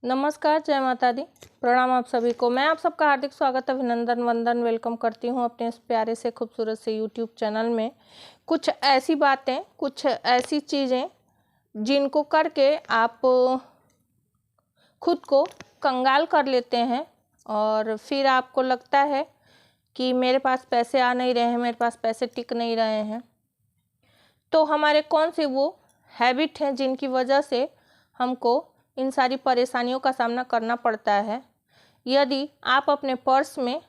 नमस्कार, जय माता दी। प्रणाम आप सभी को। मैं आप सबका हार्दिक स्वागत अभिनंदन वंदन वेलकम करती हूँ अपने इस प्यारे से खूबसूरत से यूट्यूब चैनल में। कुछ ऐसी बातें, कुछ ऐसी चीज़ें जिनको करके आप खुद को कंगाल कर लेते हैं और फिर आपको लगता है कि मेरे पास पैसे आ नहीं रहे हैं, मेरे पास पैसे टिक नहीं रहे हैं। तो हमारे कौन से वो हैबिट हैं जिनकी वजह से हमको इन सारी परेशानियों का सामना करना पड़ता है। यदि आप अपने पर्स में,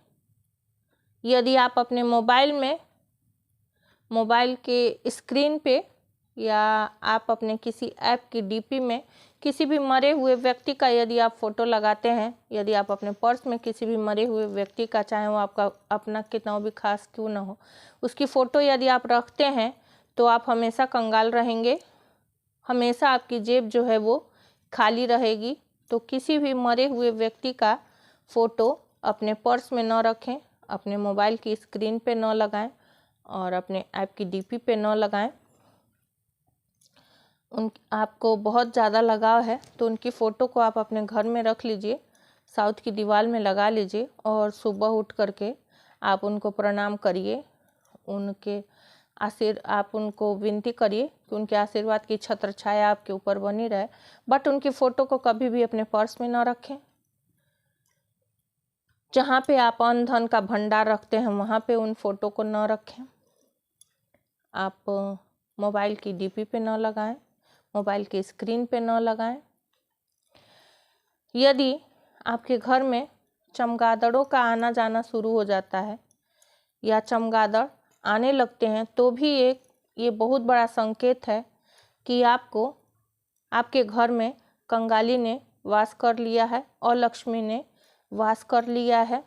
यदि आप अपने मोबाइल में, मोबाइल के स्क्रीन पे, या आप अपने किसी ऐप की डीपी में किसी भी मरे हुए व्यक्ति का यदि आप फ़ोटो लगाते हैं, यदि आप अपने पर्स में किसी भी मरे हुए व्यक्ति का, चाहे वो आपका अपना कितना भी खास क्यों ना हो, उसकी फ़ोटो यदि आप रखते हैं तो आप हमेशा कंगाल रहेंगे। हमेशा आपकी जेब जो है वो खाली रहेगी। तो किसी भी मरे हुए व्यक्ति का फ़ोटो अपने पर्स में न रखें, अपने मोबाइल की स्क्रीन पे न लगाएं और अपने ऐप की डीपी पे न लगाएं। आपको बहुत ज़्यादा लगाव है तो उनकी फ़ोटो को आप अपने घर में रख लीजिए, साउथ की दीवार में लगा लीजिए और सुबह उठ करके आप उनको प्रणाम करिए। आप उनको विनती करिए कि उनके आशीर्वाद की छत्र छाया आपके ऊपर बनी रहे। बट उनकी फ़ोटो को कभी भी अपने पर्स में न रखें। जहाँ पे आप अन्न धन का भंडार रखते हैं वहाँ पे उन फ़ोटो को न रखें। आप मोबाइल की डीपी पे न लगाएं, मोबाइल की स्क्रीन पे न लगाएं। यदि आपके घर में चमगादड़ों का आना जाना शुरू हो जाता है या चमगादड़ आने लगते हैं तो भी ये बहुत बड़ा संकेत है कि आपके घर में कंगाली ने वास कर लिया है और लक्ष्मी ने वास कर लिया है।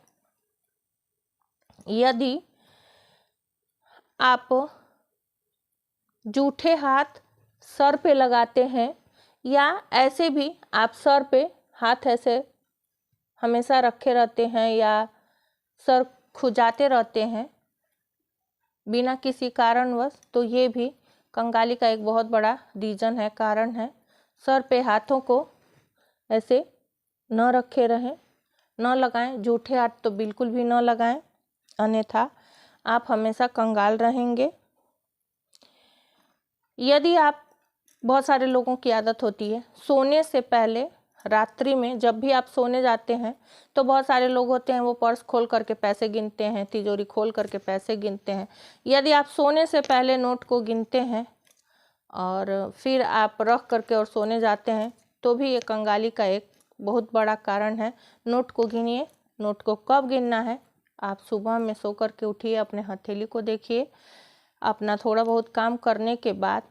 यदि आप जूठे हाथ सर पे लगाते हैं या ऐसे भी आप सर पे हाथ ऐसे हमेशा रखे रहते हैं या सर खुजाते रहते हैं बिना किसी कारणवश, तो ये भी कंगाली का एक बहुत बड़ा रीज़न है, कारण है। सर पे हाथों को ऐसे न रखे रहें, न लगाएं। जूठे हाथ तो बिल्कुल भी न लगाएं, अन्यथा आप हमेशा कंगाल रहेंगे। यदि आप, बहुत सारे लोगों की आदत होती है सोने से पहले, रात्रि में जब भी आप सोने जाते हैं तो बहुत सारे लोग होते हैं वो पर्स खोल करके पैसे गिनते हैं, तिजोरी खोल करके पैसे गिनते हैं। यदि आप सोने से पहले नोट को गिनते हैं और फिर आप रख करके और सोने जाते हैं तो भी ये कंगाली का एक बहुत बड़ा कारण है। नोट को गिनिए। नोट को कब गिनना है? आप सुबह में सो करके उठिए, अपने हथेली को देखिए, अपना थोड़ा बहुत काम करने के बाद,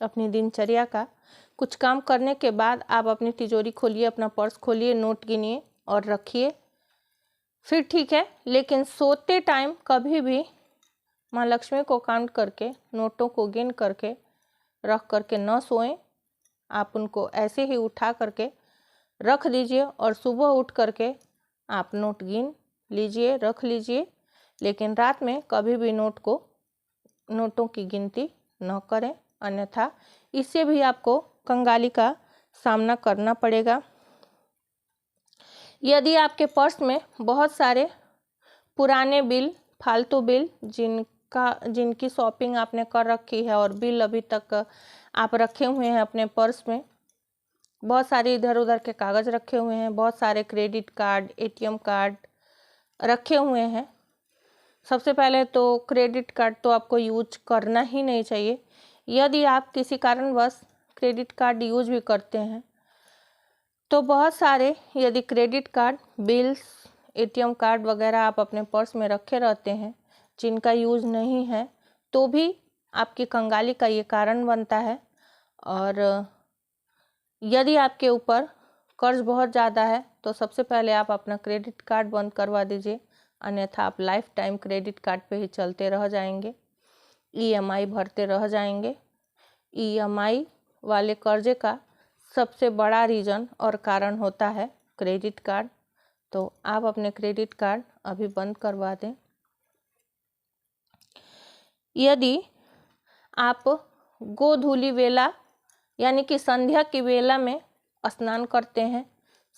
अपनी दिनचर्या का कुछ काम करने के बाद आप अपनी तिजोरी खोलिए, अपना पर्स खोलिए, नोट गिनिए और रखिए, फिर ठीक है। लेकिन सोते टाइम कभी भी माँ लक्ष्मी को काउंट करके, नोटों को गिन करके रख करके न सोएं। आप उनको ऐसे ही उठा करके रख दीजिए और सुबह उठ करके आप नोट गिन लीजिए, रख लीजिए। लेकिन रात में कभी भी नोटों की गिनती न करें, अन्यथा इससे भी आपको कंगाली का सामना करना पड़ेगा। यदि आपके पर्स में बहुत सारे पुराने बिल, फालतू बिल जिनकी शॉपिंग आपने कर रखी है और बिल अभी तक आप रखे हुए हैं अपने पर्स में, बहुत सारे इधर उधर के कागज़ रखे हुए हैं, बहुत सारे क्रेडिट कार्ड, एटीएम कार्ड रखे हुए हैं। सबसे पहले तो क्रेडिट कार्ड तो आपको यूज करना ही नहीं चाहिए। यदि आप किसी कारणवश क्रेडिट कार्ड यूज भी करते हैं तो बहुत सारे, यदि credit card, bills, ATM card वगैरह आप अपने पर्स में रखे रहते हैं जिनका यूज नहीं है, तो भी आपकी कंगाली का ये कारण बनता है। और यदि आपके ऊपर कर्ज बहुत ज़्यादा है तो सबसे पहले आप अपना क्रेडिट कार्ड बंद करवा दीजिए, अन्यथा आप लाइफ टाइम क्रेडिट कार्ड पे ही चलते रह जाएंगे, ईएमआई भरते रह जाएंगे। ईएमआई वाले कर्जे का सबसे बड़ा रीज़न और कारण होता है क्रेडिट कार्ड। तो आप अपने क्रेडिट कार्ड अभी बंद करवा दें। यदि आप गोधूली वेला यानी कि संध्या की वेला में स्नान करते हैं,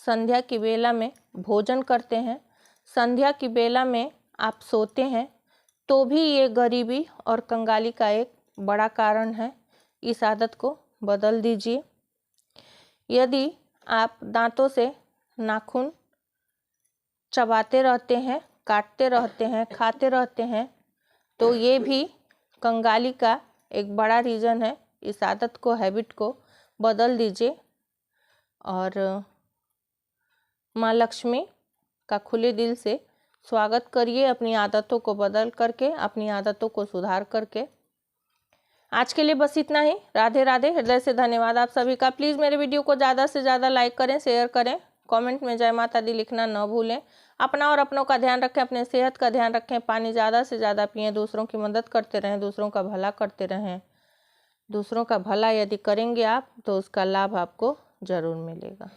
संध्या की बेला में भोजन करते हैं, संध्या की बेला में आप सोते हैं, तो भी ये गरीबी और कंगाली का एक बड़ा कारण है। इस आदत को बदल दीजिए। यदि आप दांतों से नाखून चबाते रहते हैं, काटते रहते हैं, खाते रहते हैं, तो ये भी कंगाली का एक बड़ा रीज़न है। इस आदत को, हैबिट को बदल दीजिए और माँ लक्ष्मी का खुले दिल से स्वागत करिए, अपनी आदतों को बदल करके, अपनी आदतों को सुधार करके। आज के लिए बस इतना ही। राधे राधे। हृदय से धन्यवाद आप सभी का। प्लीज़ मेरे वीडियो को ज़्यादा से ज़्यादा लाइक करें, शेयर करें, कमेंट में जय माता दी लिखना न भूलें। अपना और अपनों का ध्यान रखें, अपने सेहत का ध्यान रखें, पानी ज़्यादा से ज़्यादा पिएं, दूसरों की मदद करते रहें, दूसरों का भला करते रहें। दूसरों का भला यदि करेंगे आप तो उसका लाभ आपको ज़रूर मिलेगा।